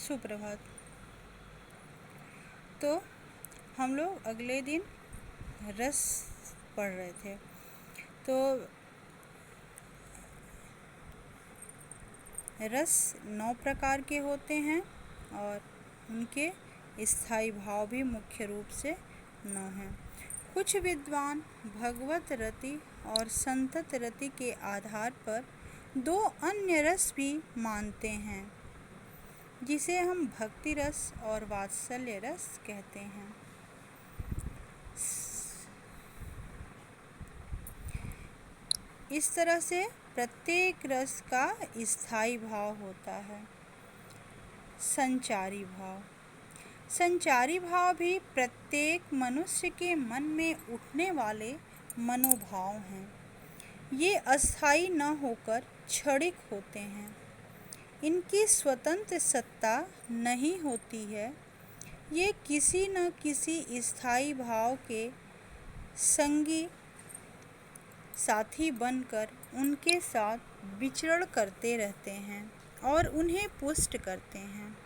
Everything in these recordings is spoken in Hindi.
सुप्रभात। तो हम लोग अगले दिन रस पढ़ रहे थे। तो रस 9 प्रकार के होते हैं और उनके स्थायी भाव भी मुख्य रूप से 9 हैं। कुछ विद्वान भगवत रति और संतत रति के आधार पर 2 अन्य रस भी मानते हैं, जिसे हम भक्ति रस और वात्सल्य रस कहते हैं। इस तरह से प्रत्येक रस का स्थायी भाव होता है। संचारी भाव। संचारी भाव भी प्रत्येक मनुष्य के मन में उठने वाले मनोभाव हैं। ये अस्थायी न होकर क्षणिक होते हैं। इनकी स्वतंत्र सत्ता नहीं होती है। ये किसी न किसी स्थायी भाव के संगी साथी बनकर उनके साथ विचरण करते रहते हैं और उन्हें पुष्ट करते हैं।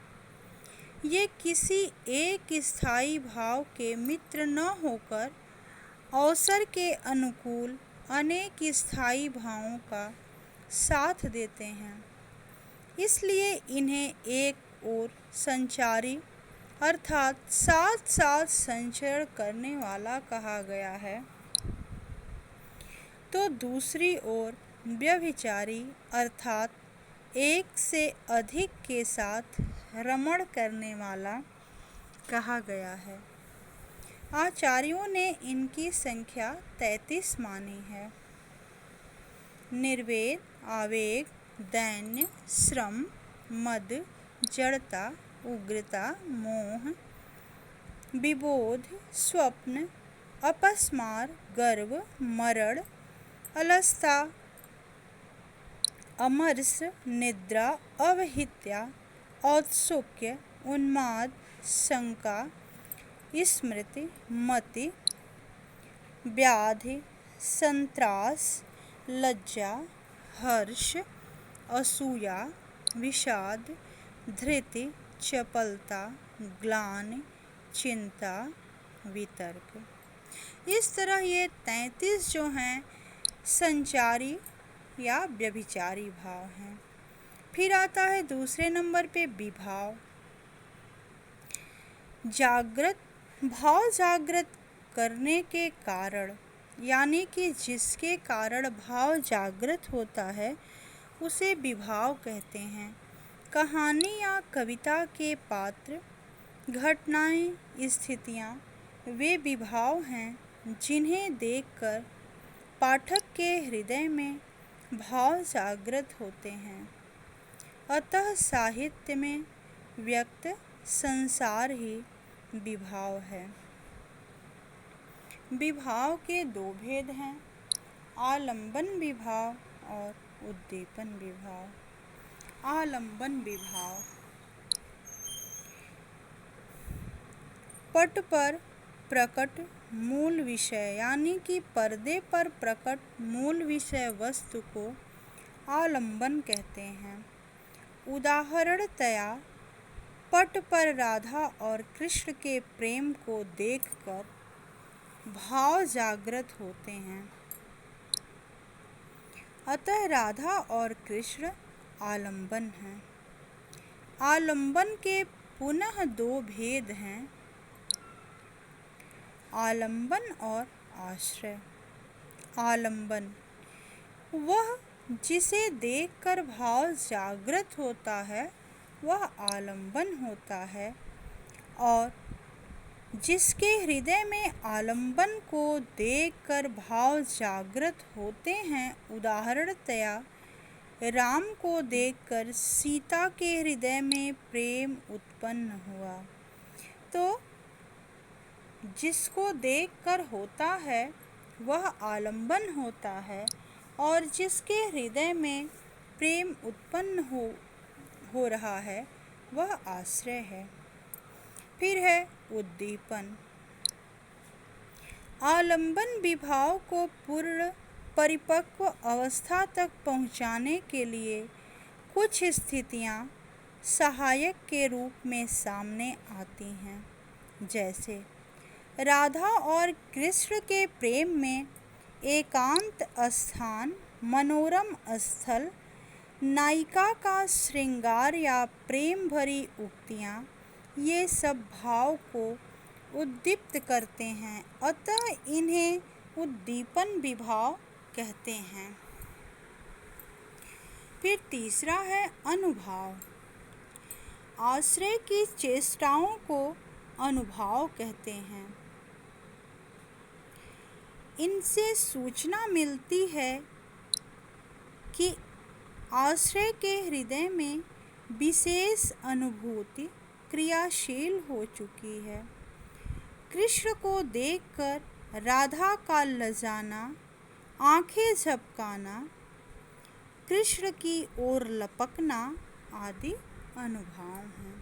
ये किसी एक स्थायी भाव के मित्र न होकर अवसर के अनुकूल अनेक स्थायी भावों का साथ देते हैं। इसलिए इन्हें एक ओर संचारी अर्थात साथ साथ संचरण करने वाला कहा गया है, तो दूसरी ओर व्यभिचारी अर्थात एक से अधिक के साथ रमण करने वाला कहा गया है। आचार्यों ने इनकी संख्या 33 मानी है। निर्वेद, आवेग, दैन्य, श्रम, मद, जड़ता, उग्रता, मोह, विबोध, स्वप्न, अपस्मार, गर्व, मरण, अलसता, अमरस, निद्रा, अवहित्या, औत्सुक्य, उन्माद, शंका, स्मृति, मति, व्याधि, संत्रास, लज्जा, हर्ष, असूया, विषाद, धृति, चपलता, ग्लानि, चिंता, वितर्क। इस तरह ये 33 जो हैं संचारी या व्यभिचारी भाव हैं। फिर आता है दूसरे नंबर पे विभाव। जागृत भाव जागृत करने के कारण, यानी कि जिसके कारण भाव जागृत होता है उसे विभाव कहते हैं। कहानी या कविता के पात्र, घटनाएं, स्थितियां वे विभाव हैं जिन्हें देखकर पाठक के हृदय में भाव जागृत होते हैं। अतः साहित्य में व्यक्त संसार ही विभाव है। विभाव के 2 भेद हैं, आलंबन विभाव और उद्दीपन विभाव। आलंबन विभाव पट पर प्रकट मूल विषय, यानी कि पर्दे पर प्रकट मूल विषय वस्तु को आलंबन कहते हैं। उदाहरणतया पट पर राधा और कृष्ण के प्रेम को देखकर भाव जागृत होते हैं। अतः राधा और कृष्ण आलंबन हैं। आलंबन के पुनः 2 भेद हैं, आलंबन और आश्रय। आलंबन वह जिसे देखकर भाव जागृत होता है वह आलंबन होता है, और जिसके हृदय में आलंबन को देखकर भाव जागृत होते हैं, उदाहरणतया राम को देखकर सीता के हृदय में प्रेम उत्पन्न हुआ, तो जिसको देखकर होता है वह आलंबन होता है और जिसके हृदय में प्रेम उत्पन्न हो रहा है वह आश्रय है। फिर है उद्दीपन। आलंबन विभाव को पूर्ण परिपक्व अवस्था तक पहुँचाने के लिए कुछ स्थितियाँ सहायक के रूप में सामने आती हैं। जैसे राधा और कृष्ण के प्रेम में एकांत स्थान, मनोरम स्थल, नायिका का श्रृंगार या प्रेम भरी उक्तियाँ, ये सब भाव को उद्दीप्त करते हैं, अतः इन्हें उद्दीपन विभाव कहते हैं। फिर तीसरा है अनुभाव। आश्रय की चेष्टाओं को अनुभाव कहते हैं। इनसे सूचना मिलती है कि आश्रय के हृदय में विशेष अनुभूति क्रियाशील हो चुकी है। कृष्ण को देखकर राधा का लजाना, आंखें झपकाना, कृष्ण की ओर लपकना आदि अनुभाव हैं।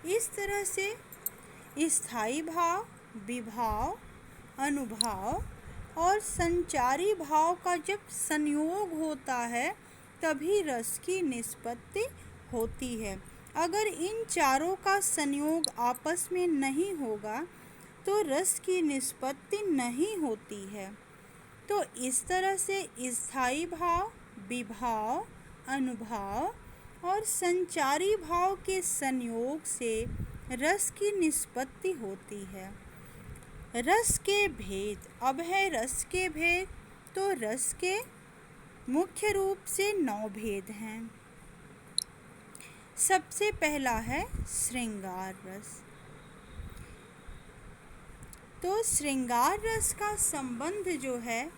इस तरह से स्थायी भाव, विभाव, अनुभाव और संचारी भाव का जब संयोग होता है तभी रस की निष्पत्ति होती है। अगर इन चारों का संयोग आपस में नहीं होगा तो रस की निष्पत्ति नहीं होती है। तो इस तरह से स्थायी भाव, विभाव, अनुभाव और संचारी भाव के संयोग से रस की निष्पत्ति होती है। रस के भेद। अब है रस के भेद। तो रस के मुख्य रूप से 9 भेद हैं। सबसे पहला है श्रृंगार रस। तो श्रृंगार रस का संबंध जो है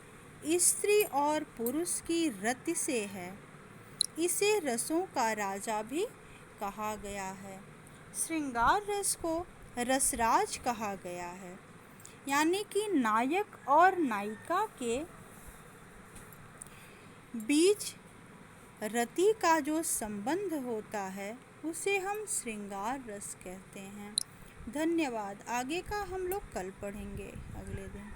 स्त्री और पुरुष की रति से है। इसे रसों का राजा भी कहा गया है। श्रृंगार रस को रसराज कहा गया है, यानी कि नायक और नायिका के बीच रति का जो संबंध होता है उसे हम श्रृंगार रस कहते हैं। धन्यवाद। आगे का हम लोग कल पढ़ेंगे, अगले दिन।